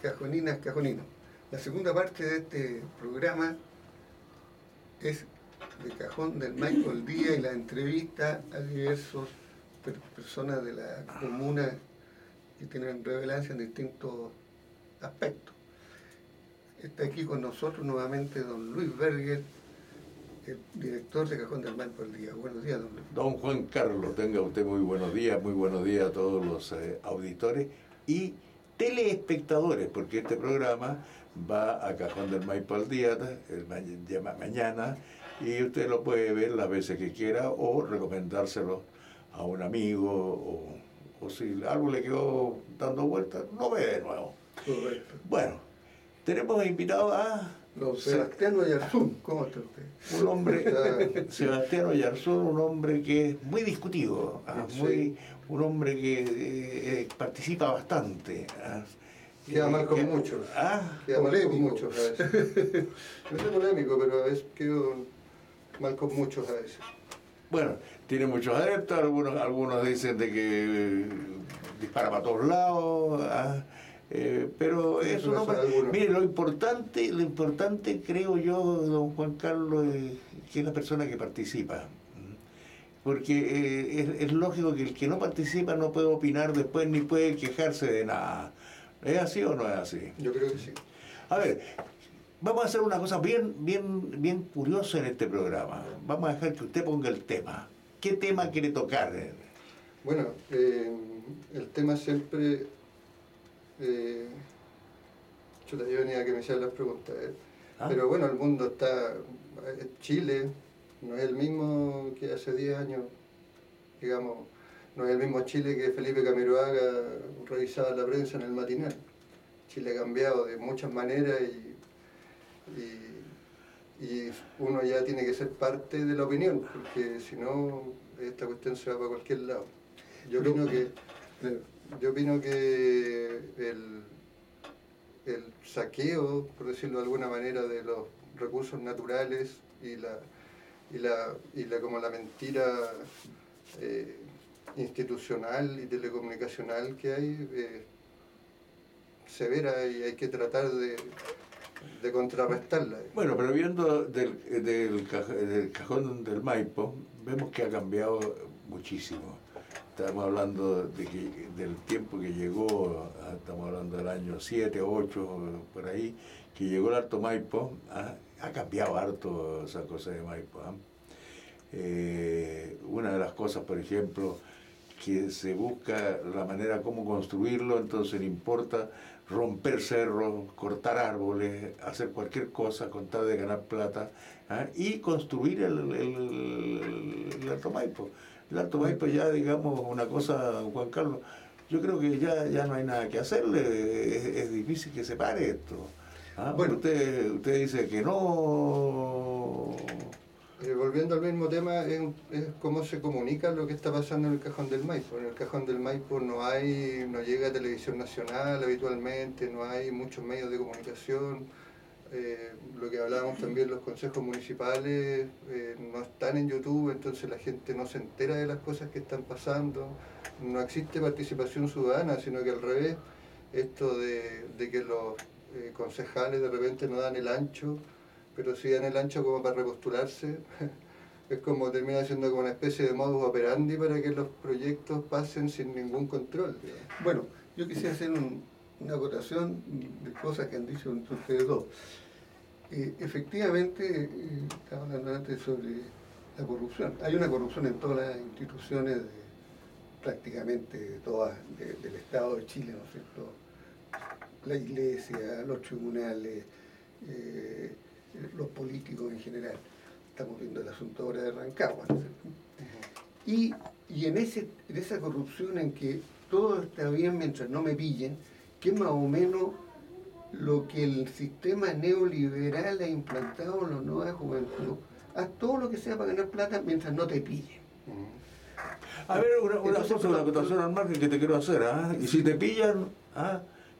Cajoninas, Cajoninos. La segunda parte de este programa es de Cajón del Maipo al día y la entrevista a diversos personas de la comuna que tienen relevancia en distintos aspectos. Está aquí con nosotros nuevamente don Luis Berger, el director de Cajón del Maipo al día. Buenos días, don Luis. Don Juan Carlos, tenga usted muy buenos días a todos los auditores y telespectadores, porque este programa va a Cajón del Maipo al día mañana, y usted lo puede ver las veces que quiera o recomendárselo a un amigo o si algo le quedó dando vueltas, lo ve de nuevo. Correcto. Bueno, tenemos invitado a don Sebastián Oyarzún. ¿Cómo está usted? Un hombre, Sebastián Oyarzún, un hombre que es muy discutido, sí. un hombre que participa bastante. Queda mal con muchos. Queda mal con muchos a veces. No soy polémico, pero a veces quedo mal con muchos a veces. Bueno, tiene muchos adeptos, algunos dicen de que dispara para todos lados, pero es un hombre. Mire, lo importante creo yo, don Juan Carlos, que es la persona que participa. Porque es lógico que el que no participa no puede opinar después ni puede quejarse de nada. ¿Es así o no es así? Yo creo que sí. A ver, vamos a hacer una cosa bien curiosa en este programa. Vamos a dejar que usted ponga el tema. ¿Qué tema quiere tocar? Bueno, el tema siempre... yo venía a que me hicieran las preguntas. Pero bueno, el mundo está... Chile no es el mismo que hace 10 años, digamos. No es el mismo Chile que Felipe Camiroaga revisaba la prensa en el matinal. Chile ha cambiado de muchas maneras y uno ya tiene que ser parte de la opinión, porque si no, esta cuestión se va para cualquier lado. Yo opino que el saqueo, por decirlo de alguna manera, de los recursos naturales y como la mentira institucional y telecomunicacional que hay, severa, y hay que tratar de contrarrestarla. Bueno, pero viendo del Cajón del Maipo, vemos que ha cambiado muchísimo. Estamos hablando del tiempo que llegó, estamos hablando del año 7, 8, por ahí, que llegó el Alto Maipo, ha cambiado harto esa cosa de Maipo. Una de las cosas, por ejemplo, que se busca la manera como construirlo, entonces no importa romper cerros, cortar árboles, hacer cualquier cosa con tal de ganar plata, y construir el Alto Maipo. El Alto Maipo ya, digamos, una cosa, Juan Carlos, yo creo que ya no hay nada que hacerle, es difícil que se pare esto. Bueno, usted dice que no... volviendo al mismo tema, es cómo se comunica lo que está pasando en el Cajón del Maipo. En el Cajón del Maipo no llega televisión nacional habitualmente, no hay muchos medios de comunicación. Lo que hablábamos también, los consejos municipales no están en YouTube, entonces la gente no se entera de las cosas que están pasando. No existe participación ciudadana, sino que al revés, esto de que los concejales de repente no dan el ancho, pero si dan el ancho como para repostularse, es como termina siendo como una especie de modus operandi para que los proyectos pasen sin ningún control. Bueno, yo quisiera hacer una acotación de cosas que han dicho entre ustedes dos. Efectivamente, estaba hablando antes sobre la corrupción. Hay una corrupción en todas las instituciones, prácticamente todas del Estado de Chile, ¿no es cierto? La iglesia, los tribunales, los políticos en general. Estamos viendo el asunto ahora de Rancagua, ¿no es cierto? Y en esa corrupción en que todo está bien mientras no me pillen, que es más o menos lo que el sistema neoliberal ha implantado en la nueva juventud. Haz todo lo que sea para ganar plata mientras no te pillen. A ver, una acotación al margen que te quiero hacer, y si te pillan,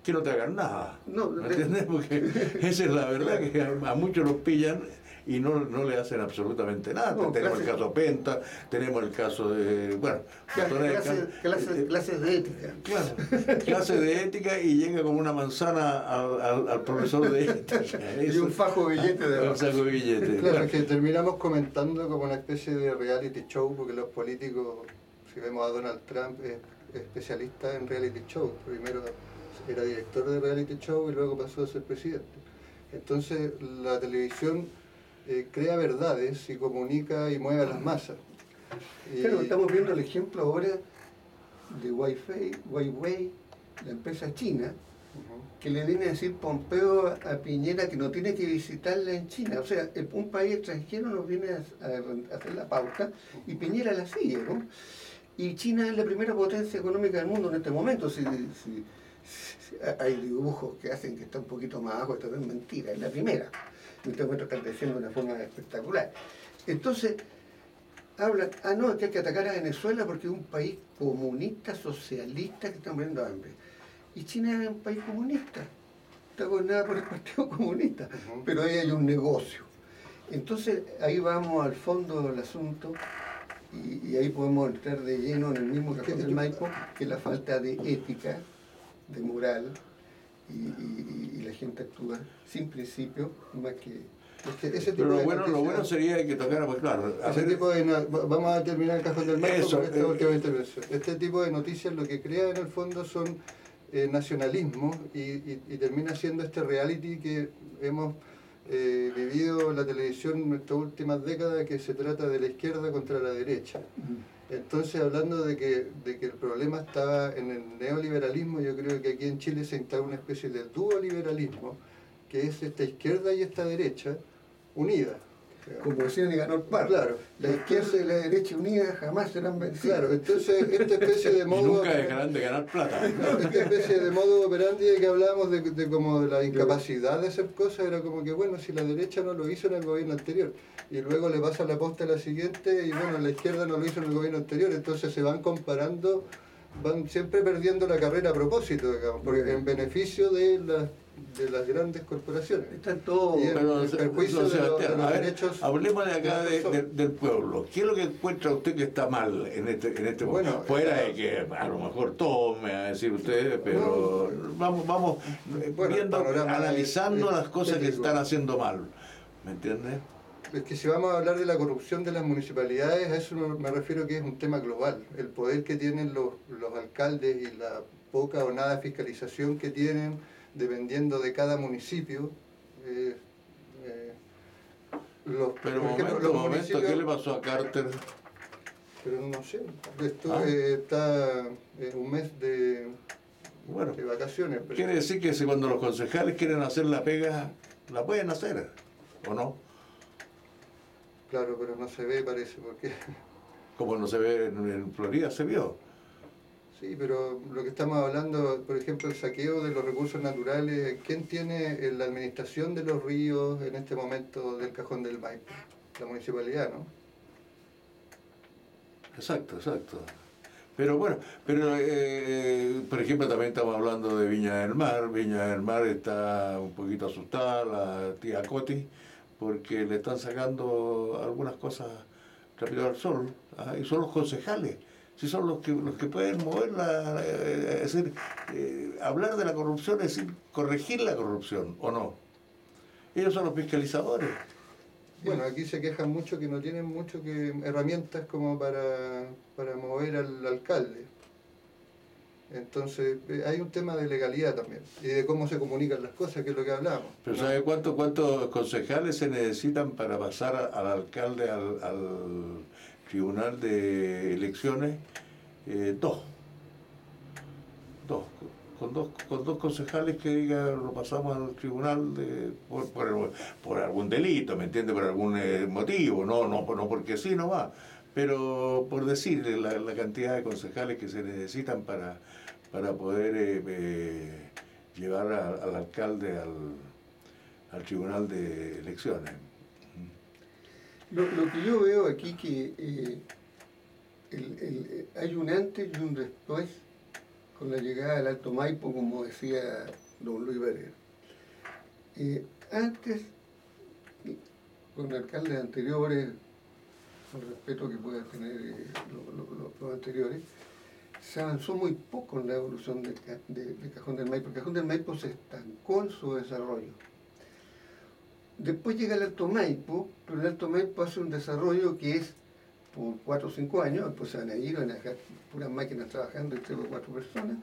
que no te hagan nada. No, ¿Me entiendes? Porque esa es la verdad, que a muchos los pillan y no le hacen absolutamente nada. No, tenemos el caso Penta, tenemos el caso de, bueno, clases de ética. Claro, clases de ética, y llega como una manzana al profesor de ética. Y un fajo de billete de un saco de billetes. Claro, es que terminamos comentando como una especie de reality show, porque los políticos, si vemos a Donald Trump, es especialista en reality show. Primero era director de reality show y luego pasó a ser presidente. Entonces la televisión crea verdades y comunica y mueve a las masas. Claro, estamos viendo el ejemplo ahora de Huawei, la empresa china, que le viene a decir Pompeo a Piñera que no tiene que visitarla en China. O sea, un país extranjero nos viene a hacer la pauta y Piñera la sigue, ¿no? Y China es la primera potencia económica del mundo en este momento. Hay dibujos que hacen que está un poquito más abajo, esto es mentira, es la primera. En este momento están creciendo de una forma espectacular. Entonces, hablan, no, que hay que atacar a Venezuela porque es un país comunista, socialista, que está muriendo hambre. Y China es un país comunista, está gobernada por el Partido Comunista, pero ahí hay un negocio. Entonces, ahí vamos al fondo del asunto y ahí podemos entrar de lleno en el mismo cajón del Maipo, que es la falta de ética, de moral, y la gente actúa sin principio, más que... ese tipo Pero de lo bueno sería que tocara, pues claro. Vamos a terminar el cajón del Maipo Eso, con esta última intervención. Este tipo de noticias lo que crea en el fondo son nacionalismo y termina siendo este reality que hemos vivido en la televisión en estas últimas décadas, que se trata de la izquierda contra la derecha. Entonces, hablando de que el problema estaba en el neoliberalismo, yo creo que aquí en Chile se instala una especie de duoliberalismo, que es esta izquierda y esta derecha unida. Como decía Nicanor Parra, claro, la izquierda y la derecha unidas jamás serán vencidas. Claro, entonces esta especie de modo... Y nunca dejarán de ganar plata. Esta especie de modo operandi de que hablábamos de como de la incapacidad de hacer cosas, era como que, bueno, si la derecha no lo hizo en el gobierno anterior, y luego le pasa la posta a la siguiente, y bueno, la izquierda no lo hizo en el gobierno anterior, entonces se van comparando, van siempre perdiendo la carrera a propósito, digamos, porque en beneficio de las grandes corporaciones. Están todos en perjuicio de los derechos. Hablemos de acá del pueblo. ¿Qué es lo que encuentra usted que está mal en este momento? Bueno, fuera de que a lo mejor todo me va a decir ustedes, pero vamos viendo, analizando las cosas que están haciendo mal. ¿Me entiendes? Es que si vamos a hablar de la corrupción de las municipalidades, a eso me refiero, que es un tema global. El poder que tienen los alcaldes y la poca o nada fiscalización que tienen, dependiendo de cada municipio. Pero un momento, ¿qué le pasó a Carter? Pero no sé, está un mes de vacaciones. Pero quiere decir que cuando los concejales quieren hacer la pega, la pueden hacer, ¿o no? Claro, pero no se ve, parece, porque... Como no se ve en Florida, se vio. Sí, pero lo que estamos hablando, por ejemplo, el saqueo de los recursos naturales, ¿quién tiene la administración de los ríos en este momento del cajón del Maipo? La municipalidad, ¿no? Exacto. Pero bueno, por ejemplo, también estamos hablando de Viña del Mar. Viña del Mar está un poquito asustada, la tía Coti, porque le están sacando algunas cosas rápido al sol, y son los concejales. Si son los que pueden moverla, es decir, hablar de la corrupción es decir, corregir la corrupción, ¿o no? Ellos son los fiscalizadores. Bueno, aquí se quejan mucho que no tienen herramientas como para mover al alcalde. Entonces, hay un tema de legalidad también, y de cómo se comunican las cosas, que es lo que hablábamos. Pero ¿sabe cuántos concejales se necesitan para pasar al alcalde al tribunal de elecciones? Dos. Con dos concejales que lo pasamos al tribunal por algún delito, ¿me entiende? Por algún motivo, no porque sí, no va. Pero por decir la cantidad de concejales que se necesitan para poder llevar al alcalde al tribunal de elecciones. Lo que yo veo aquí que hay un antes y un después con la llegada del Alto Maipo, como decía don Luis Varela. Antes, con alcaldes anteriores, con el respeto que puedan tener los anteriores, se avanzó muy poco en la evolución de Cajón del Maipo. El Cajón del Maipo se estancó en su desarrollo. Después llega el Alto Maipo, pero el Alto Maipo hace un desarrollo que es por 4 o 5 años, después se van a ir, van a dejar puras máquinas trabajando, 3 o 4 personas,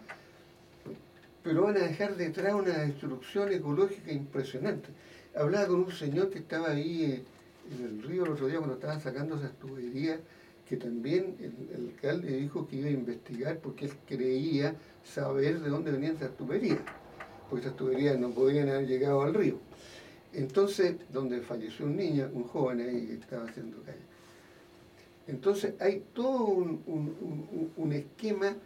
pero van a dejar detrás una destrucción ecológica impresionante. Hablaba con un señor que estaba ahí en el río el otro día cuando estaban sacando esas tuberías, que también el alcalde dijo que iba a investigar porque él creía saber de dónde venían esas tuberías, porque esas tuberías no podían haber llegado al río. Entonces, donde falleció un niño, un joven ahí que estaba haciendo calle. Entonces hay todo un esquema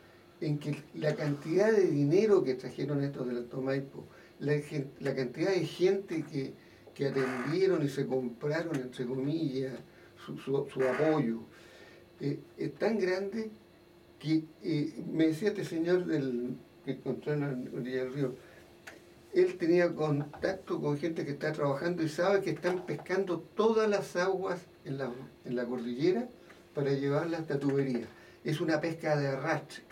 en que la cantidad de dinero que trajeron estos del Alto Maipo, la cantidad de gente que atendieron y se compraron, entre comillas, su apoyo, es tan grande que me decía este señor que encontró en la orilla del río, él tenía contacto con gente que está trabajando y sabe que están pescando todas las aguas en la cordillera para llevarlas hasta tuberías. Es una pesca de arrastre.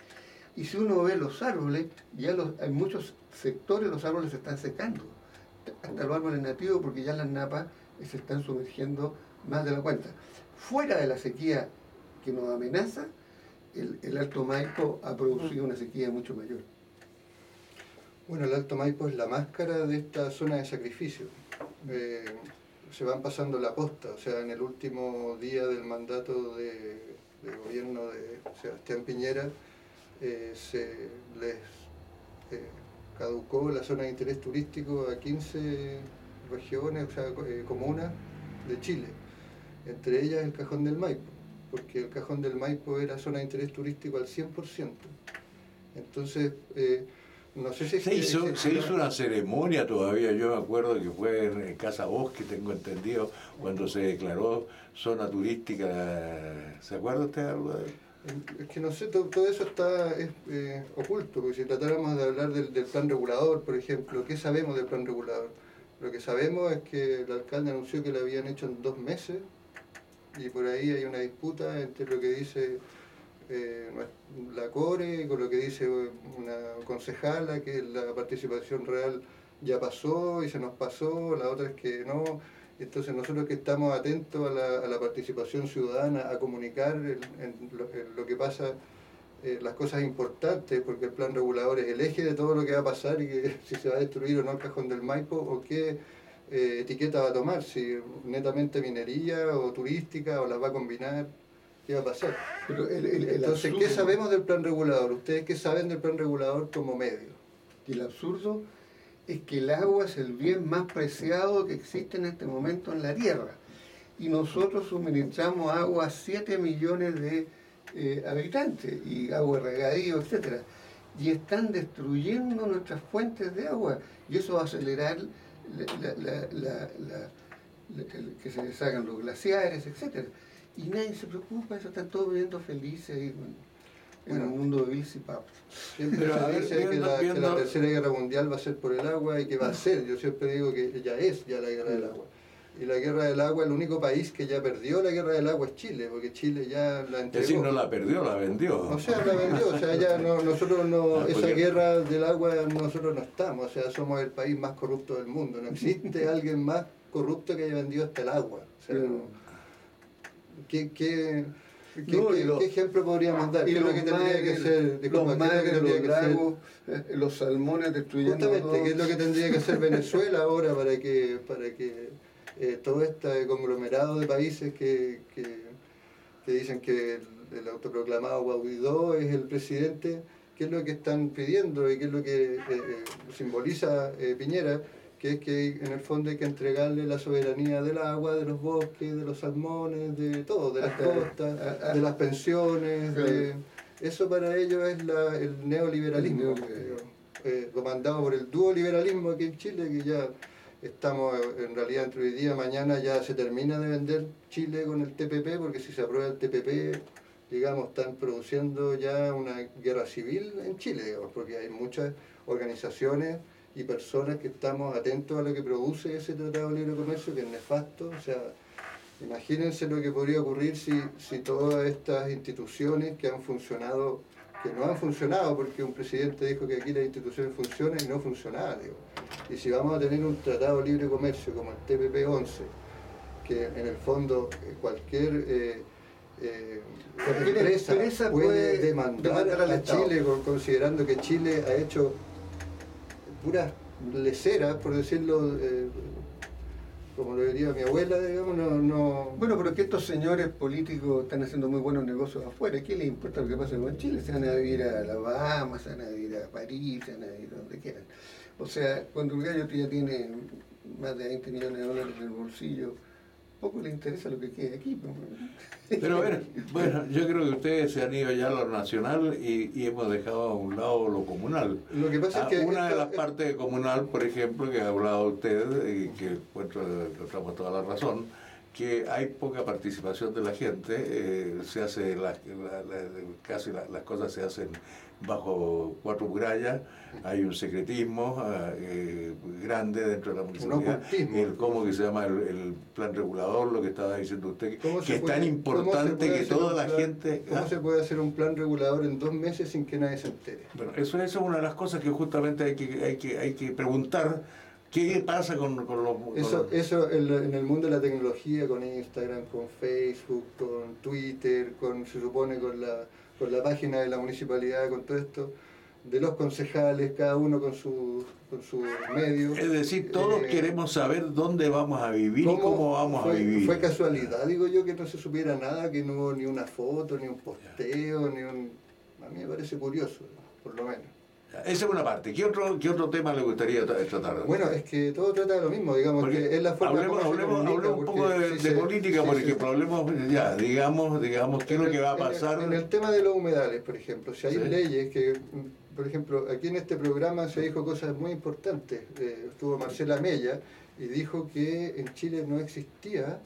Y si uno ve los árboles, en muchos sectores los árboles se están secando, hasta los árboles nativos, porque ya las napas se están sumergiendo más de la cuenta. Fuera de la sequía que nos amenaza, el Alto Maipo ha producido una sequía mucho mayor. Bueno, el Alto Maipo es la máscara de esta zona de sacrificio. Se van pasando la posta, o sea, en el último día del mandato de gobierno de Sebastián Piñera, se les caducó la zona de interés turístico a 15 regiones, o sea, comunas de Chile, entre ellas el Cajón del Maipo, porque el Cajón del Maipo era zona de interés turístico al 100%. Entonces, no sé si... Se hizo una ceremonia todavía, yo me acuerdo que fue en Casa Bosque, tengo entendido, cuando se declaró zona turística. ¿Se acuerda usted algo de eso? Es que no sé, todo eso está oculto, porque si tratáramos de hablar del plan regulador, por ejemplo, ¿qué sabemos del plan regulador? Lo que sabemos es que el alcalde anunció que lo habían hecho en 2 meses, y por ahí hay una disputa entre lo que dice la CORE con lo que dice una concejala, que la participación real ya pasó y se nos pasó, la otra es que no. Entonces nosotros que estamos atentos a la participación ciudadana, a comunicar en lo que pasa, las cosas importantes, porque el plan regulador es el eje de todo lo que va a pasar y que si se va a destruir o no el Cajón del Maipo, o qué etiqueta va a tomar, si netamente minería o turística, o las va a combinar, qué va a pasar. Pero entonces, ¿qué sabemos del plan regulador? ¿Ustedes qué saben del plan regulador como medio? Y el absurdo es que el agua es el bien más preciado que existe en este momento en la Tierra. Y nosotros suministramos agua a 7 millones de habitantes, y agua de regadío, etc. Y están destruyendo nuestras fuentes de agua. Y eso va a acelerar que se deshagan los glaciares, etc. Y nadie se preocupa, eso están todos viviendo felices y, en un mundo de bilis y papas. Siempre se dice que la tercera guerra mundial va a ser por el agua y que va a ser. Yo siempre digo que ya es la guerra del agua. Y la guerra del agua, el único país que ya perdió la guerra del agua es Chile, porque Chile ya la entregó. Es decir, no la perdió, la vendió. O sea, la vendió, o sea, ya nosotros no, esa guerra del agua nosotros no estamos, o sea, somos el país más corrupto del mundo. No existe alguien más corrupto que haya vendido hasta el agua. O sea, ¿Qué ejemplo podríamos dar? ¿Qué es lo que tendría que ser? Los magres, los lagos, los salmones destruyendo. Justamente, ¿qué es lo que tendría que ser Venezuela ahora para que todo este conglomerado de países que dicen que el autoproclamado Guaidó es el presidente? ¿Qué es lo que están pidiendo y qué es lo que simboliza Piñera? Que es que en el fondo hay que entregarle la soberanía del agua, de los bosques, de los salmones, de todo, de las costas, de las pensiones. Eso para ellos es el neoliberalismo, comandado por el duoliberalismo aquí en Chile, que ya estamos en realidad entre hoy día y mañana ya se termina de vender Chile con el TPP, porque si se aprueba el TPP, digamos, están produciendo ya una guerra civil en Chile, digamos, porque hay muchas organizaciones y personas que estamos atentos a lo que produce ese Tratado de Libre Comercio, que es nefasto. O sea, imagínense lo que podría ocurrir si todas estas instituciones que han funcionado, que no han funcionado porque un presidente dijo que aquí las instituciones funcionan y no funcionaban, digo. Y si vamos a tener un Tratado de Libre Comercio como el TPP-11, que en el fondo cualquier empresa puede demandar a Chile, considerando que Chile ha hecho puras leceras, por decirlo, como lo diría mi abuela, digamos, no... Bueno, pero que estos señores políticos están haciendo muy buenos negocios afuera. ¿Qué les importa lo que pasa con Chile? Se van a vivir a La Bahamas, se van a vivir a París, se van a vivir a donde quieran. O sea, cuando el gallo ya tiene más de 20 millones de dólares en el bolsillo, poco le interesa lo que quede aquí. Pero bueno, yo creo que ustedes se han ido ya a lo nacional y hemos dejado a un lado lo comunal. Lo que pasa es que una de las partes comunal, por ejemplo, que ha hablado usted, y que encontramos toda la razón, que hay poca participación de la gente, se hace casi las cosas se hacen bajo 4 murallas, hay un secretismo grande dentro de la municipalidad, ¿cómo que se llama el plan regulador, lo que estaba diciendo usted, que es tan importante que toda la gente... ¿Cómo se puede hacer un plan regulador en 2 meses sin que nadie se entere? Bueno, eso es una de las cosas que justamente hay que preguntar. ¿Qué pasa con los...? Eso en el mundo de la tecnología, con Instagram, con Facebook, con Twitter, se supone con la página de la municipalidad, con todo esto, de los concejales, cada uno con sus medios. Es decir, todos queremos saber dónde vamos a vivir y cómo vamos a vivir. Fue casualidad, digo yo, que no se supiera nada, que no hubo ni una foto, ni un posteo, A mí me parece curioso, por lo menos. Esa es una parte. ¿Qué otro tema le gustaría tratar? Bueno, es que todo trata de lo mismo, digamos, porque es la forma hablemos un poco de política, porque hablemos, digamos, qué es lo que va a pasar. En el tema de los humedales, por ejemplo, si hay leyes que, por ejemplo, aquí en este programa se dijo cosas muy importantes. Estuvo Marcela Mella y dijo que en Chile no existía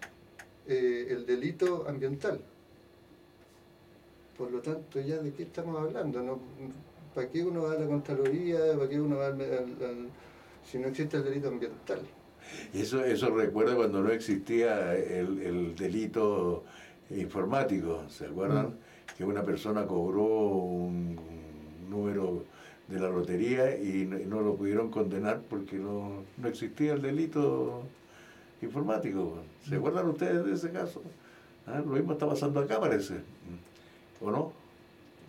el delito ambiental. Por lo tanto, ¿ya de qué estamos hablando? ¿No? ¿Para qué uno va a la Contraloría? ¿Para qué uno va si no existe el delito ambiental? Eso recuerda cuando no existía el delito informático, ¿se acuerdan? Que una persona cobró un número de la lotería y no lo pudieron condenar porque no existía el delito informático. ¿Se acuerdan ustedes de ese caso? Lo mismo está pasando acá, parece. ¿O no?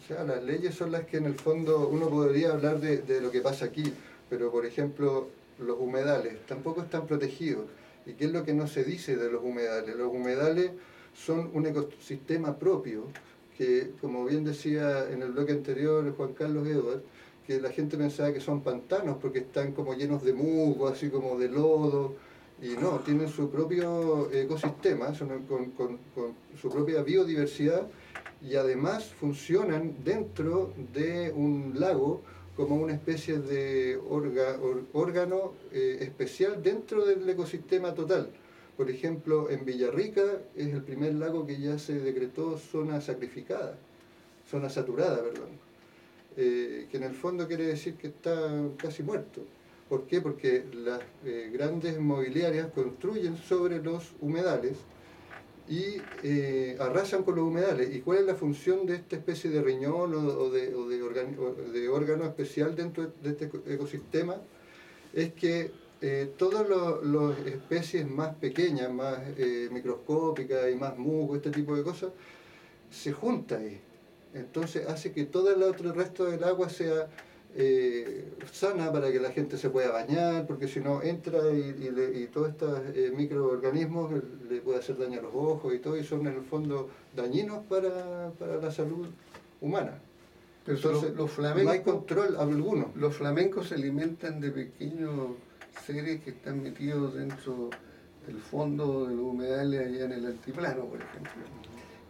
O sea, las leyes son las que en el fondo uno podría hablar de lo que pasa aquí, pero por ejemplo los humedales tampoco están protegidos. ¿Y qué es lo que no se dice de los humedales? Los humedales son un ecosistema propio que, como bien decía en el bloque anterior Juan Carlos Edwards, que la gente pensaba que son pantanos porque están como llenos de musgo, así como de lodo, y no, tienen su propio ecosistema, con su propia biodiversidad, y además funcionan dentro de un lago como una especie de órgano especial dentro del ecosistema total. Por ejemplo, en Villarrica es el primer lago que ya se decretó zona saturada, que en el fondo quiere decir que está casi muerto. ¿Por qué? Porque las grandes inmobiliarias construyen sobre los humedales y arrasan con los humedales. ¿Y cuál es la función de esta especie de riñón o de órgano especial dentro de este ecosistema? Es que todas las especies más pequeñas, más microscópicas y más musgo, este tipo de cosas, se juntan ahí. Entonces hace que todo el resto del agua sea sana para que la gente se pueda bañar, porque si no entra y todos estos microorganismos le puede hacer daño a los ojos y todo, y son en el fondo dañinos para la salud humana. Pero entonces los flamencos, no hay control alguno. Los flamencos se alimentan de pequeños seres que están metidos dentro del fondo de los humedales allá en el altiplano, por ejemplo,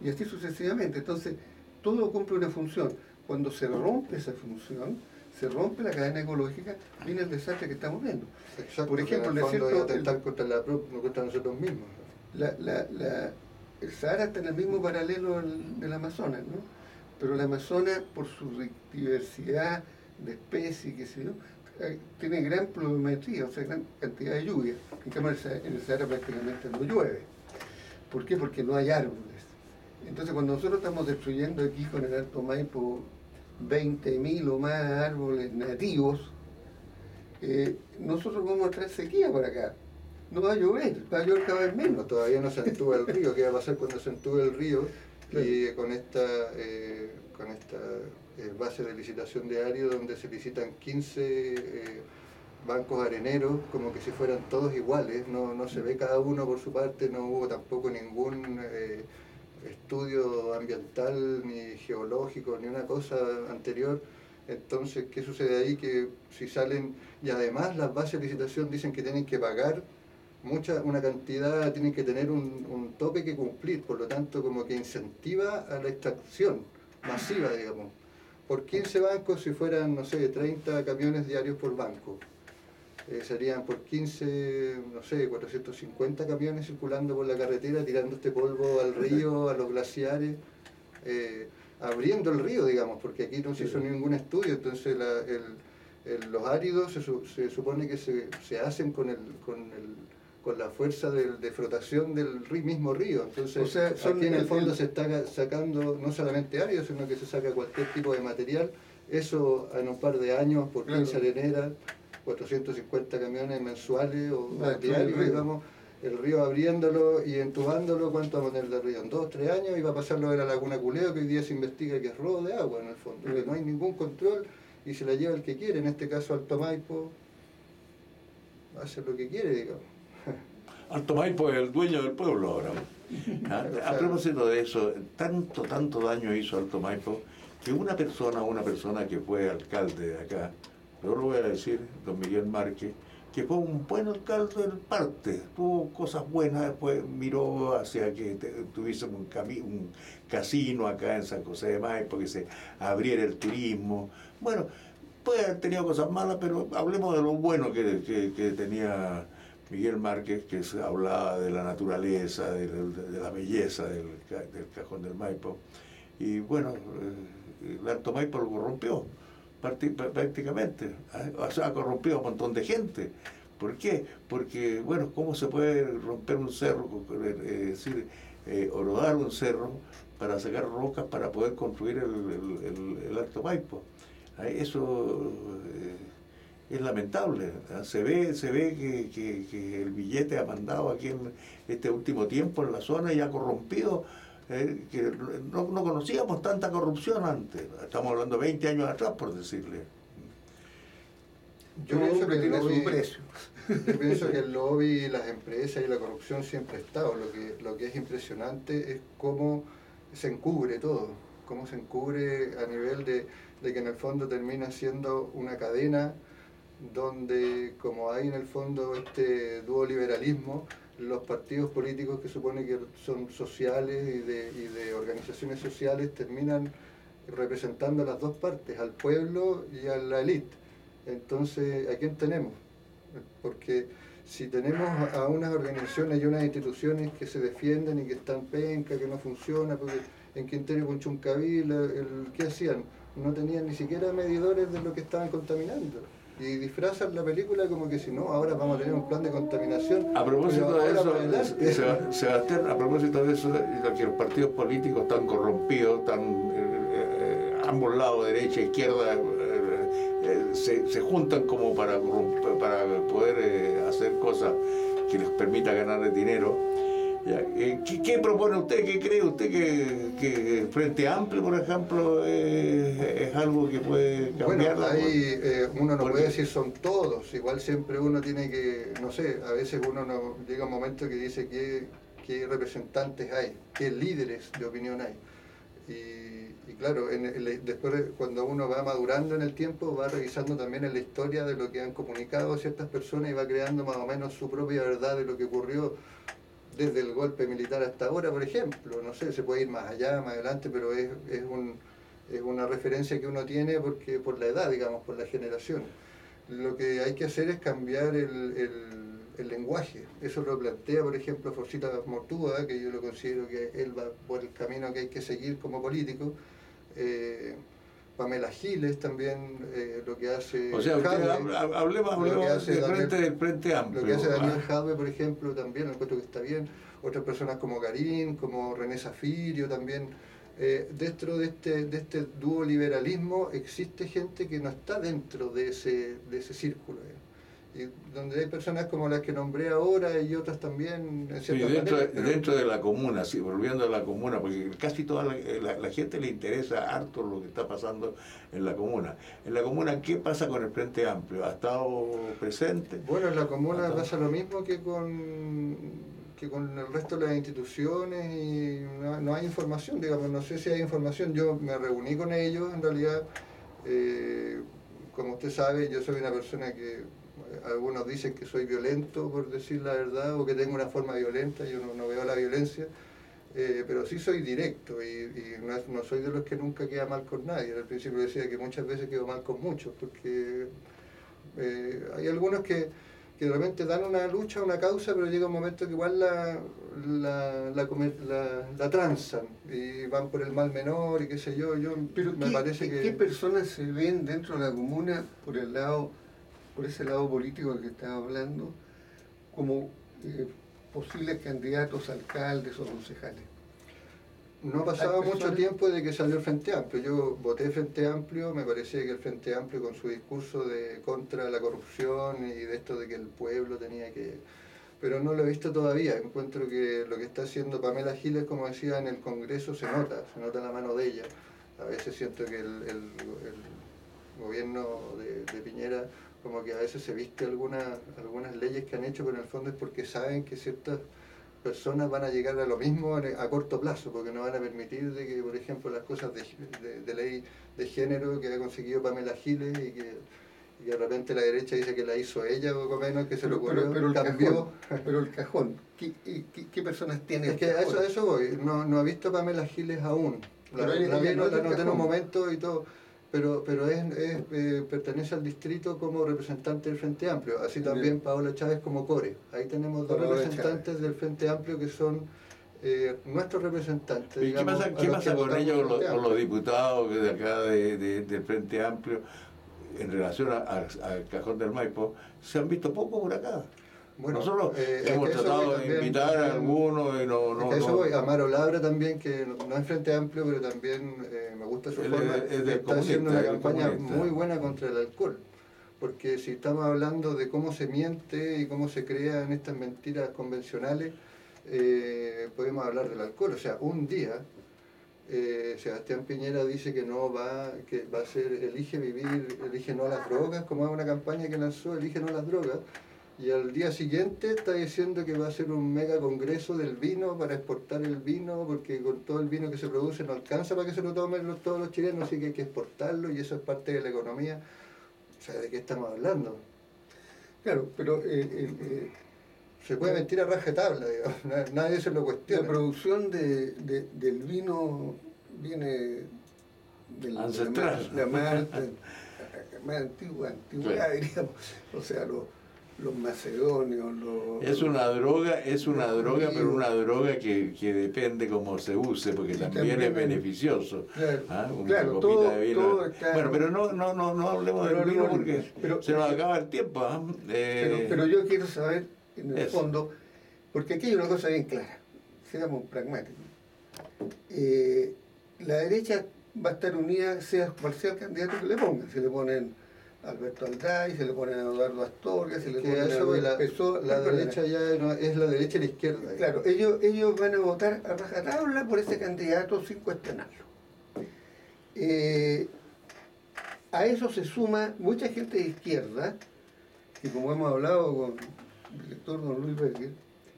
y así sucesivamente. Entonces todo cumple una función. Cuando se rompe esa función, se rompe la cadena ecológica, viene el desastre que estamos viendo. Exacto, por ejemplo, el desierto atentar contra nosotros mismos. El Sahara está en el mismo paralelo del Amazonas, ¿no? Pero el Amazonas, por su diversidad de especies, qué sé yo, tiene gran pluviometría, o sea, gran cantidad de lluvia. En cambio, en el Sahara prácticamente no llueve. ¿Por qué? Porque no hay árboles. Entonces, cuando nosotros estamos destruyendo aquí con el Alto Maipo 20.000 o más árboles nativos, nosotros vamos a traer sequía para acá. No va a llover cada vez menos. Todavía no se entúa el río. ¿Qué va a pasar cuando se entúe el río? Y con esta base de licitación de área donde se licitan 15 bancos areneros como que si fueran todos iguales, no se ve cada uno por su parte, no hubo tampoco ningún estudio ambiental ni geológico ni una cosa anterior. Entonces, ¿qué sucede ahí? Que si salen, y además las bases de licitación dicen que tienen que pagar una cantidad, tienen que tener un tope que cumplir, por lo tanto como que incentiva a la extracción masiva, digamos, por 15 bancos. Si fueran, no sé, 30 camiones diarios por banco, serían por 15, no sé, 450 camiones circulando por la carretera, tirando este polvo al río, a los glaciares, abriendo el río, digamos, porque aquí no se hizo ningún estudio. Entonces los áridos se supone que se hacen con la fuerza de frotación del mismo río. Entonces, o sea, aquí en el fondo se está sacando no solamente áridos, sino que se saca cualquier tipo de material. Eso en un par de años, por 15 areneras, 450 camiones mensuales o diarios, digamos, el río abriéndolo y entubándolo. ¿Cuánto va a poner el río? En 2 o 3 años, y va a pasarlo de la laguna Culeo, que hoy día se investiga que es robo de agua en el fondo, que no hay ningún control y se la lleva el que quiere. En este caso Alto Maipo hace lo que quiere, digamos. Alto Maipo es el dueño del pueblo ahora. A propósito de eso, tanto daño hizo Alto Maipo que una persona que fue alcalde de acá, yo lo voy a decir, don Miguel Márquez, que fue un buen alcalde en parte, tuvo cosas buenas, después miró hacia que tuviésemos un casino acá en San José de Maipo, que se abriera el turismo. Bueno, puede haber tenido cosas malas, pero hablemos de lo bueno que tenía Miguel Márquez, que se hablaba de la naturaleza, de la belleza del Cajón del Maipo. Y bueno, el Alto Maipo lo corrompió prácticamente, o sea, ha corrompido a un montón de gente. ¿Por qué? Porque, bueno, ¿cómo se puede romper un cerro, horodar un cerro para sacar rocas para poder construir el Alto Maipo? Eso es lamentable. Se ve que el billete ha mandado aquí en este último tiempo en la zona y ha corrompido, que no conocíamos tanta corrupción antes. Estamos hablando de 20 años atrás, por decirle. Yo pienso que tiene un precio. Yo pienso que el lobby, las empresas y la corrupción siempre ha estado. Lo que es impresionante es cómo se encubre todo, cómo se encubre a nivel de que en el fondo termina siendo una cadena donde, como hay en el fondo este duoliberalismo, los partidos políticos que supone que son sociales y de organizaciones sociales terminan representando a las dos partes, al pueblo y a la élite. Entonces, ¿a quién tenemos? Porque si tenemos a unas organizaciones y unas instituciones que se defienden y que están penca, que no funciona, porque en Quintero y Punchuncaví, ¿qué hacían? No tenían ni siquiera medidores de lo que estaban contaminando. Y disfrazan la película como que si no, ahora vamos a tener un plan de contaminación. A propósito de eso, Sebastián, a propósito de eso, que los partidos políticos están corrompidos, ambos lados, derecha e izquierda, se juntan como para poder hacer cosas que les permita ganar dinero. ¿Qué propone usted? ¿Qué cree usted que Frente Amplio, por ejemplo, es algo que puede cambiar? Bueno, ahí uno no puede decir son todos, igual siempre uno tiene que, no sé, a veces uno llega un momento que dice qué representantes hay, qué líderes de opinión hay. Y claro, después cuando uno va madurando en el tiempo, va revisando también en la historia de lo que han comunicado ciertas personas y va creando más o menos su propia verdad de lo que ocurrió desde el golpe militar hasta ahora, por ejemplo. No sé, se puede ir más allá, más adelante, pero es una referencia que uno tiene por la edad, digamos, por la generación. Lo que hay que hacer es cambiar el lenguaje. Eso lo plantea, por ejemplo, Forsyta Mortúa, que yo lo considero que él va por el camino que hay que seguir como político, Pamela Giles también, lo que hace O sea, hablemos del Frente Amplio. Lo que hace Daniel Jadwe, por ejemplo, también encuentro que está bien. Otras personas como Garín, como René Zafirio también. Dentro de este dúo liberalismo existe gente que no está dentro de ese círculo. Y donde hay personas como las que nombré ahora y otras también en sí, dentro de la comuna, sí, volviendo a la comuna, porque casi toda la gente le interesa harto lo que está pasando en la comuna. En la comuna, ¿qué pasa con el Frente Amplio? ¿Ha estado presente? Bueno, en la comuna pasa lo mismo que con el resto de las instituciones y no hay información, digamos, no sé si hay información. Yo me reuní con ellos, en realidad, como usted sabe, yo soy una persona que algunos dicen que soy violento, por decir la verdad, o que tengo una forma violenta. Yo no veo la violencia, pero sí soy directo y no soy de los que nunca queda mal con nadie. Al principio decía que muchas veces quedo mal con muchos, porque hay algunos que de repente dan una lucha, una causa, pero llega un momento que igual la transan y van por el mal menor y qué sé yo. Pero me parece que... ¿qué personas se ven dentro de la comuna por ese lado político del que estaba hablando, como posibles candidatos a alcaldes o concejales? No pasaba mucho tiempo de que salió el Frente Amplio. Yo voté Frente Amplio, me parecía que el Frente Amplio con su discurso de contra la corrupción y de esto de que el pueblo tenía que... Pero no lo he visto todavía. Encuentro que lo que está haciendo Pamela Giles, como decía, en el Congreso se nota la mano de ella. A veces siento que el gobierno de Piñera como que a veces se viste algunas leyes que han hecho, pero en el fondo es porque saben que ciertas personas van a llegar a lo mismo a corto plazo, porque no van a permitir de que, por ejemplo, las cosas de ley de género que ha conseguido Pamela Giles y que de repente la derecha dice que la hizo ella, poco menos, que se lo ocurrió, cambió. Pero el cajón, ¿qué personas tiene? Es que a eso voy, no ha visto a Pamela Giles aún. La noté en un momento y todo. Pero pertenece al distrito como representante del Frente Amplio, así también Paola Chávez como core. Ahí tenemos dos representantes del Frente Amplio que son nuestros representantes. ¿Y qué pasa con ellos, con los diputados de acá del Frente Amplio, en relación al Cajón del Maipo? Se han visto poco por acá. Bueno, nosotros hemos tratado de invitar a algunos y no. Eso voy, Amaro Labra también, que no es Frente Amplio, pero también me gusta su forma. Está haciendo una campaña muy buena contra el alcohol. Porque si estamos hablando de cómo se miente y cómo se crean estas mentiras convencionales, podemos hablar del alcohol. O sea, un día Sebastián Piñera dice que va a ser elige no a las drogas, como es una campaña que lanzó, elige no a las drogas. Y al día siguiente está diciendo que va a ser un mega congreso del vino para exportar el vino, porque con todo el vino que se produce no alcanza para que se lo tomen todos los chilenos, así que hay que exportarlo y eso es parte de la economía. O sea, ¿de qué estamos hablando? Claro, pero... se puede mentir a rajatabla, digamos, nadie se lo cuestiona. La producción del vino viene de la más antigua, claro, diríamos. O sea, los macedonios, es una droga, pero una droga que depende cómo se use, porque también es beneficioso. Claro, una copita de vino. Todo está... Bueno, pero no hablemos del vino porque se nos acaba el tiempo. Pero yo quiero saber, en el fondo, porque aquí hay una cosa bien clara, seamos pragmáticos. La derecha va a estar unida, sea cual sea el candidato que le pongan. Se le ponen Alberto Alday, se le ponen a Eduardo Astorga, se le ponen a la derecha ya no, es la derecha y la izquierda. Claro, ellos van a votar a rajatabla por ese candidato sin cuestionarlo. A eso se suma mucha gente de izquierda, que como hemos hablado con el director don Luis Berger,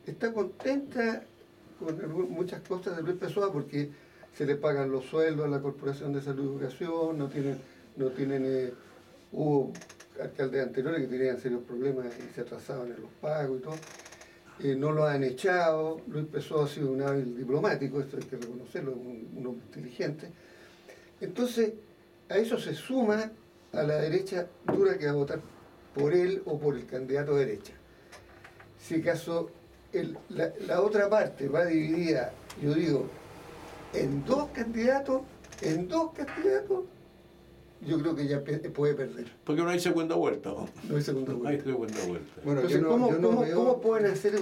está contenta con muchas cosas de Luis Pessoa porque se le pagan los sueldos a la Corporación de Salud y Educación, no tienen hubo alcaldes anteriores que tenían serios problemas y se atrasaban en los pagos y todo. No lo han echado. Luis Pessoa ha sido un hábil diplomático, esto hay que reconocerlo, un hombre inteligente. Entonces, a eso se suma a la derecha dura que va a votar por él o por el candidato de derecha. Si acaso la otra parte va dividida, yo digo, en dos candidatos, yo creo que ya puede perder. Porque no hay segunda vuelta. ¿No? No hay segunda No hay vuelta. segunda vuelta. Bueno, Entonces, yo no veo... ¿cómo pueden hacer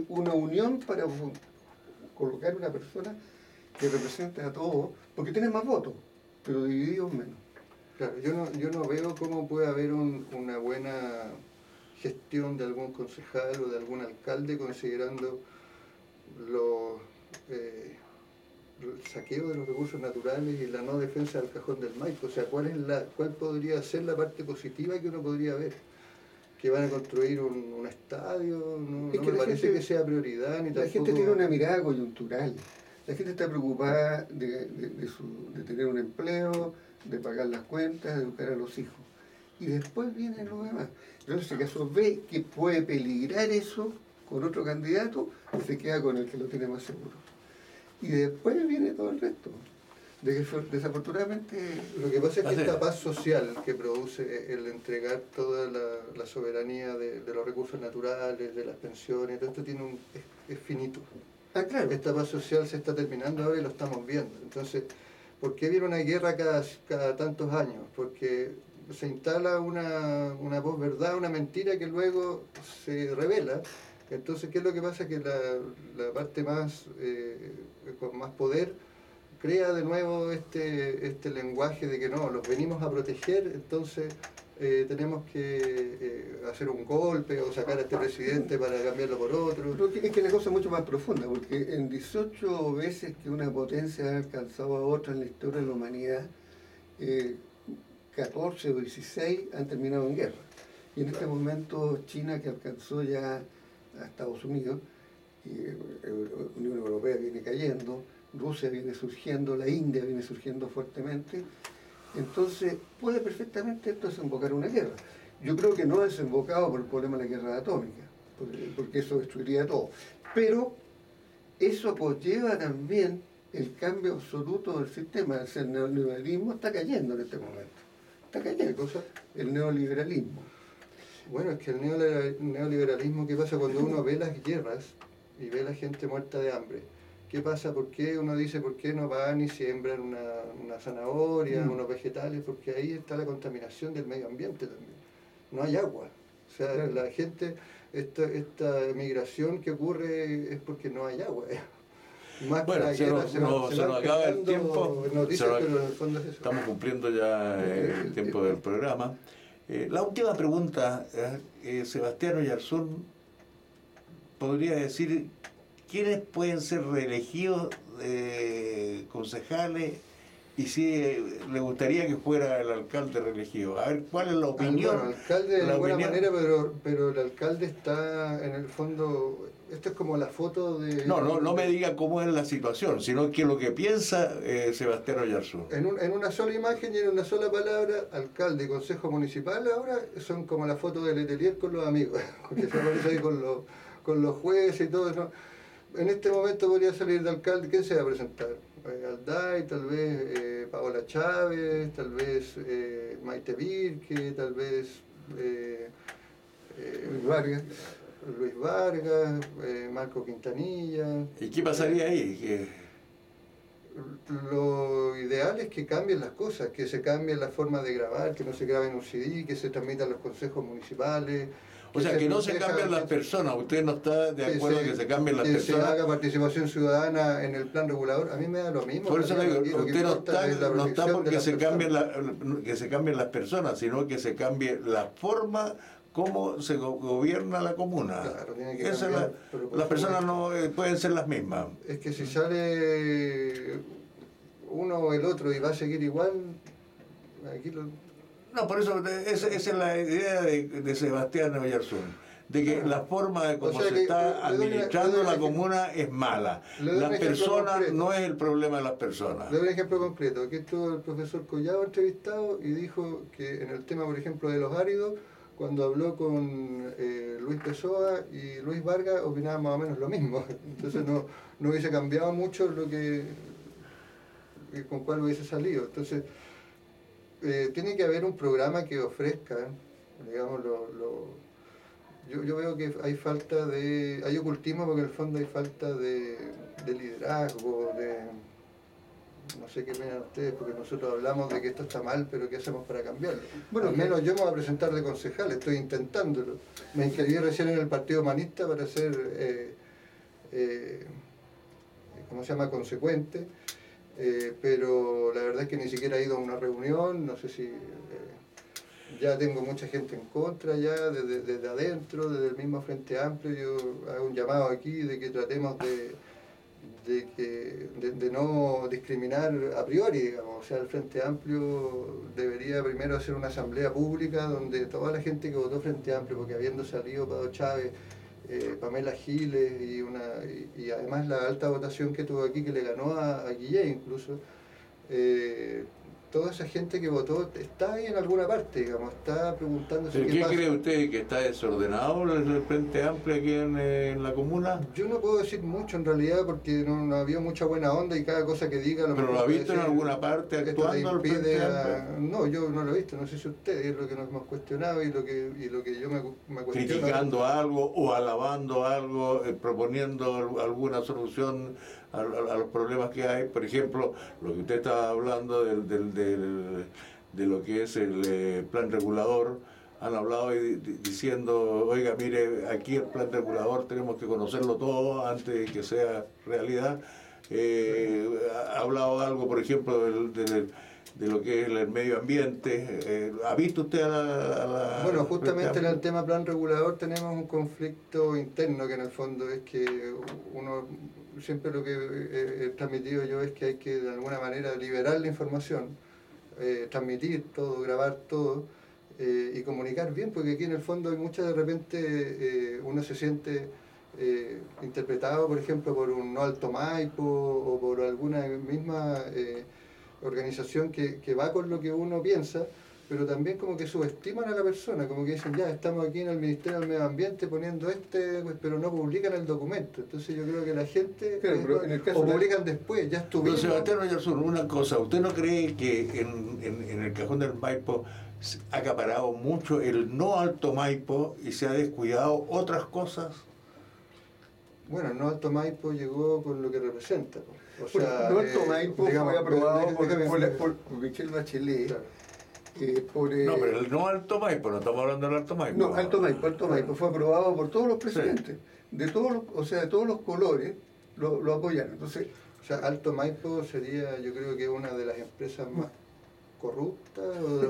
una unión para colocar una persona que represente a todos? Porque tienen más votos, pero divididos menos. Claro, yo no veo cómo puede haber una buena gestión de algún concejal o de algún alcalde considerando el saqueo de los recursos naturales y la no defensa del cajón del Maipo. O sea, ¿cuál podría ser la parte positiva que uno podría ver? ¿Que van a construir un estadio? No me parece que sea prioridad. Ni la gente tiene una mirada coyuntural. La gente está preocupada de tener un empleo, de pagar las cuentas, de educar a los hijos. Y después viene lo demás. Entonces, si acaso ve que puede peligrar eso con otro candidato, se queda con el que lo tiene más seguro. Y después viene todo el resto. Desafortunadamente... Lo que pasa es que esta paz social que produce el entregar toda la soberanía de los recursos naturales, de las pensiones, todo esto es finito. Ah, claro. Esta paz social se está terminando ahora y lo estamos viendo. Entonces, ¿por qué viene una guerra cada tantos años? Porque se instala una posverdad, una mentira que luego se revela. Entonces, ¿qué es lo que pasa? Que la parte más con más poder crea de nuevo este lenguaje de que no, los venimos a proteger, entonces tenemos que hacer un golpe o sacar a este presidente para cambiarlo por otro. Creo que es que la cosa es mucho más profunda, porque en 18 veces que una potencia ha alcanzado a otra en la historia de la humanidad, 14 o 16 han terminado en guerra. Y en este momento China, que alcanzó ya a Estados Unidos, y Unión Europea viene cayendo, Rusia viene surgiendo, la India viene surgiendo fuertemente, entonces puede perfectamente esto desembocar una guerra. Yo creo que no ha desembocado por el problema de la guerra atómica, porque eso destruiría todo, pero eso conlleva también el cambio absoluto del sistema. El neoliberalismo está cayendo en este momento, está cayendo, el neoliberalismo. Bueno, es que el neoliberalismo, ¿qué pasa cuando uno ve las guerras y ve a la gente muerta de hambre? ¿Qué pasa? ¿Por qué uno dice por qué no van y siembran una zanahoria, unos vegetales? Porque ahí está la contaminación del medio ambiente también. No hay agua. O sea, claro, la gente, esta migración que ocurre es porque no hay agua. Más bueno, se nos acaba el tiempo. Noticias, pero en el fondo es eso. Estamos cumpliendo ya el tiempo del programa. La última pregunta, Sebastián Oyarzún, ¿podría decir quiénes pueden ser reelegidos concejales y si le gustaría que fuera el alcalde reelegido? A ver, ¿cuál es la opinión? Bueno, alcalde de alguna manera, pero el alcalde está en el fondo... Esto es como la foto de... No me diga cómo es la situación, sino que lo que piensa Sebastián Oyarzún. En una sola imagen y en una sola palabra, alcalde y consejo municipal ahora son como la foto de Letelier con los amigos, que se aparece ahí con los jueces y todo eso. En este momento podría salir de alcalde, ¿quién se va a presentar? Alday, tal vez Paola Chávez, tal vez Maite Virque, tal vez Luis Vargas, Marco Quintanilla. ¿Y qué pasaría ahí? Lo ideal es que cambien las cosas, que se cambie la forma de grabar, que no se grabe en un CD, que se transmita a los consejos municipales. O sea, que no se cambien las personas. ¿Usted no está de acuerdo que se cambien las personas? Que se haga participación ciudadana en el plan regulador. A mí me da lo mismo. Por eso le digo, usted no está porque se cambien las personas, sino que se cambie la forma cómo se gobierna la comuna. Claro, tiene que cambiar, las personas no pueden ser las mismas. Es que si sale uno o el otro y va a seguir igual, aquí lo... No, por eso esa es la idea de Sebastián Oyarzún, de que la forma de cómo se está administrando la comuna es mala. Las personas no es el problema de las personas. Le doy un ejemplo concreto. Aquí estuvo el profesor Collado entrevistado y dijo que en el tema, por ejemplo, de los áridos, cuando habló con Luis Pessoa y Luis Vargas, opinaban más o menos lo mismo. Entonces no hubiese cambiado mucho lo que con cuál hubiese salido. Entonces tiene que haber un programa que ofrezca, digamos, yo veo que hay ocultismo porque en el fondo hay falta de liderazgo, no sé qué opinan ustedes, porque nosotros hablamos de que esto está mal, pero ¿qué hacemos para cambiarlo? Bueno, al menos yo me voy a presentar de concejal, estoy intentándolo. Me inscribí recién en el Partido Humanista para ser, ¿cómo se llama?, consecuente, pero la verdad es que ni siquiera he ido a una reunión, no sé si... ya tengo mucha gente en contra ya, desde adentro, desde el mismo Frente Amplio. Yo hago un llamado aquí de que tratemos de no discriminar a priori, digamos. O sea, el Frente Amplio debería primero hacer una asamblea pública donde toda la gente que votó Frente Amplio, porque habiendo salido Pado Chávez, Pamela Giles y además la alta votación que tuvo aquí, que le ganó a Guillé incluso, toda esa gente que votó está ahí en alguna parte, digamos, está preguntándose ¿Pero qué qué pasa. cree usted, que está desordenado el Frente Amplio aquí en la comuna? Yo no puedo decir mucho en realidad porque no había mucha buena onda y cada cosa que diga... ¿Pero lo ha visto en alguna parte esto te actuando el impide Frente a... Amplio? No, yo no lo he visto, no sé si ustedes, es lo que nos hemos cuestionado y lo que yo me cuestiono. Criticando algo o alabando algo, proponiendo alguna solución a los problemas que hay. Por ejemplo, lo que usted estaba hablando de lo que es el plan regulador, han hablado diciendo, oiga, mire, aquí el plan regulador tenemos que conocerlo todo antes de que sea realidad. Ha hablado algo, por ejemplo, de lo que es el medio ambiente. ¿Ha visto usted a la Bueno, justamente en el tema plan regulador tenemos un conflicto interno que en el fondo es que uno, siempre lo que he transmitido yo es que hay que de alguna manera liberar la información, transmitir todo, grabar todo y comunicar bien, porque aquí en el fondo hay mucha, de repente uno se siente interpretado, por ejemplo, por un No Alto Maipo o por alguna misma organización que va con lo que uno piensa, pero también como que subestiman a la persona, como que dicen, ya, estamos aquí en el Ministerio del Medio Ambiente poniendo pues, pero no publican el documento. Entonces yo creo que la gente, Claro, pero en el caso o publican después, ya estuvimos. Pero Sebastián Oyarzún, una cosa, ¿usted no cree que en el cajón del Maipo ha acaparado mucho el no Alto Maipo y se ha descuidado otras cosas? Bueno, el No Alto Maipo llegó con lo que representa. O sea, No Alto Maipo digamos, fue aprobado déjame- por Michelle Bachelet. Claro. No, pero el no Alto Maipo, no estamos hablando del Alto Maipo. No, Alto Maipo fue aprobado por todos los presidentes, de todos los, o sea, de todos los colores lo apoyaron. Entonces, O sea, Alto Maipo sería, yo creo que una de las empresas más corruptas.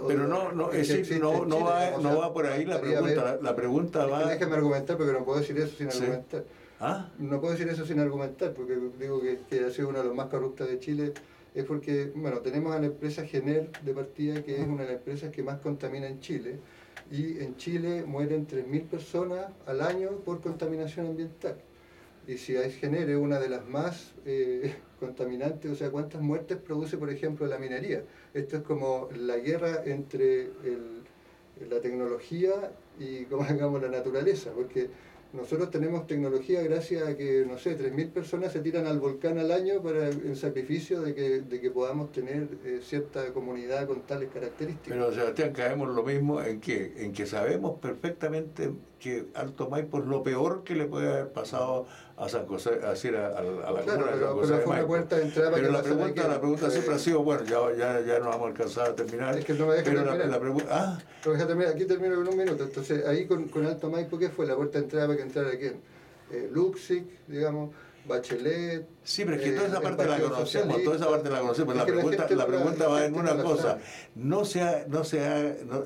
Pero no, que es decir, existe no, en no Chile, va, o no sea, va por ahí la gustaría pregunta. ver- La pregunta va. Déjeme argumentar porque no puedo decir eso sin Sí. argumentar. ¿Ah? No puedo decir eso sin argumentar porque digo que ha sido una de las más corruptas de Chile. Es porque, bueno, tenemos a la empresa Gener de partida, que es una de las empresas que más contamina en Chile. Y en Chile mueren 3.000 personas al año por contaminación ambiental. Y si hay Gener es una de las más contaminantes, o sea, ¿cuántas muertes produce, por ejemplo, la minería? Esto es como la guerra entre la tecnología y, como digamos, la naturaleza, porque nosotros tenemos tecnología gracias a que, no sé, 3.000 personas se tiran al volcán al año para el sacrificio de que podamos tener cierta comunidad con tales características. Pero Sebastián, caemos lo mismo en que sabemos perfectamente que Alto Maipo es lo peor que le puede haber pasado a San José, a decir, a la Claro, comuna de San pero José de fue una Maipo. puerta de entrada para Pero que la pasara pregunta, aquí. la pregunta siempre ha sido, bueno, ya no vamos a alcanzar a terminar. Es que no me dejan pero terminar. la pregunta, Pero déjame terminar, aquí termino con un minuto. Entonces, ahí con Alto Maipo, ¿qué fue? La puerta de entrada para que entrara quién? Luxic, digamos, Bachelet. sí, pero es que toda esa el parte la Partido conocemos, toda esa parte la conocemos. Es La que pregunta, gente la pregunta va en gente una no la cosa. sabe.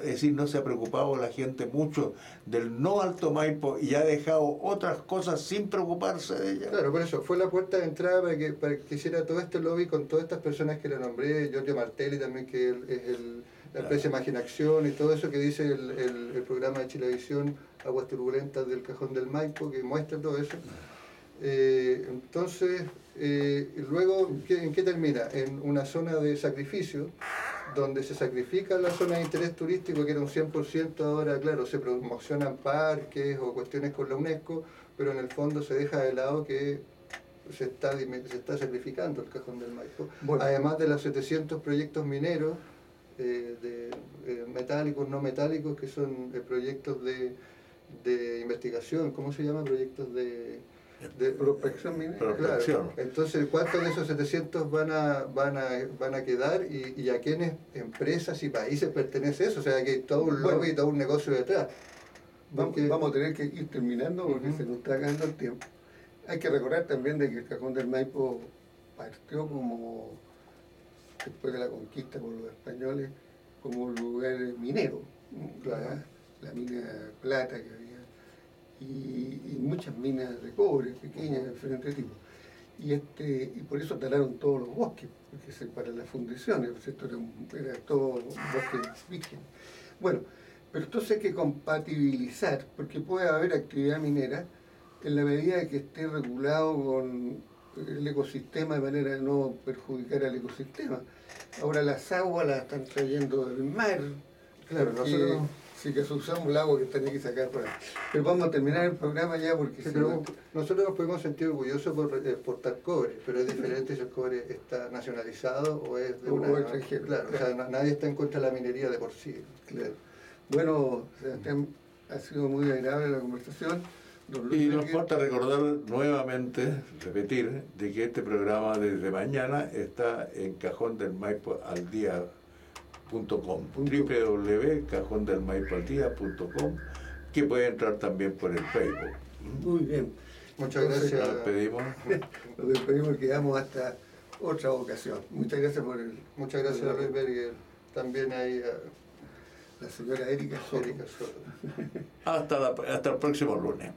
Es decir, no se ha preocupado la gente mucho del no Alto Maipo y ha dejado otras cosas sin preocuparse de ellas. Claro, por eso, fue la puerta de entrada para que hiciera todo este lobby con todas estas personas que le nombré, Giorgio Martelli también, que es la empresa Imaginación y todo eso que dice el programa de Chilevisión, Aguas Turbulentas del Cajón del Maipo, que muestra todo eso. Entonces, luego, ¿en qué termina? En una zona de sacrificio, donde se sacrifica la zona de interés turístico, que era un 100%, ahora, claro, se promocionan parques o cuestiones con la UNESCO, pero en el fondo se deja de lado que se está sacrificando el Cajón del Maipo. Bueno. Además de los 700 proyectos mineros, metálicos, no metálicos, que son proyectos de investigación, ¿cómo se llama? Proyectos de Prospección minera. Prospección. Claro. Entonces, ¿cuántos de esos 700 van a quedar y a quiénes empresas y países pertenece eso? O sea, que hay todo un lobby y todo un negocio detrás. Vamos a tener que ir terminando porque se nos está acabando el tiempo. Hay que recordar también de que el Cajón del Maipo partió como, después de la conquista por los españoles, como un lugar minero. Claro. La mina de plata que había y muchas minas de cobre pequeñas de diferentes tipos. Y por eso talaron todos los bosques, porque para las fundiciones, ¿cierto? Era todo bosque virgen. Bueno, pero entonces hay que compatibilizar, porque puede haber actividad minera en la medida de que esté regulado con el ecosistema de manera de no perjudicar al ecosistema. Ahora las aguas las están trayendo del mar. Claro, nosotros... Sí, que usamos el agua que tenía que sacar por ahí. Pero vamos a terminar el programa ya porque... Sí, pero nosotros nos podemos sentir orgullosos por exportar cobre, pero es diferente si el cobre está nacionalizado o es de una... extranjero. Claro, o sea, nadie está en contra de la minería de por sí. Claro. Bueno, Sebastián, ha sido muy agradable la conversación. Y nos falta recordar nuevamente, repetir, de que este programa desde mañana está en Cajón del Maipo al Día.com, www.cajondelmaipoaldía.com, que puede entrar también por el Facebook. Muy bien. Muchas gracias. Nos despedimos. Nos despedimos y quedamos hasta otra ocasión. Muchas gracias por el... Muchas gracias a Luis Berger. También ahí a la señora Erika Soto. Erika Soto. Hasta el próximo lunes.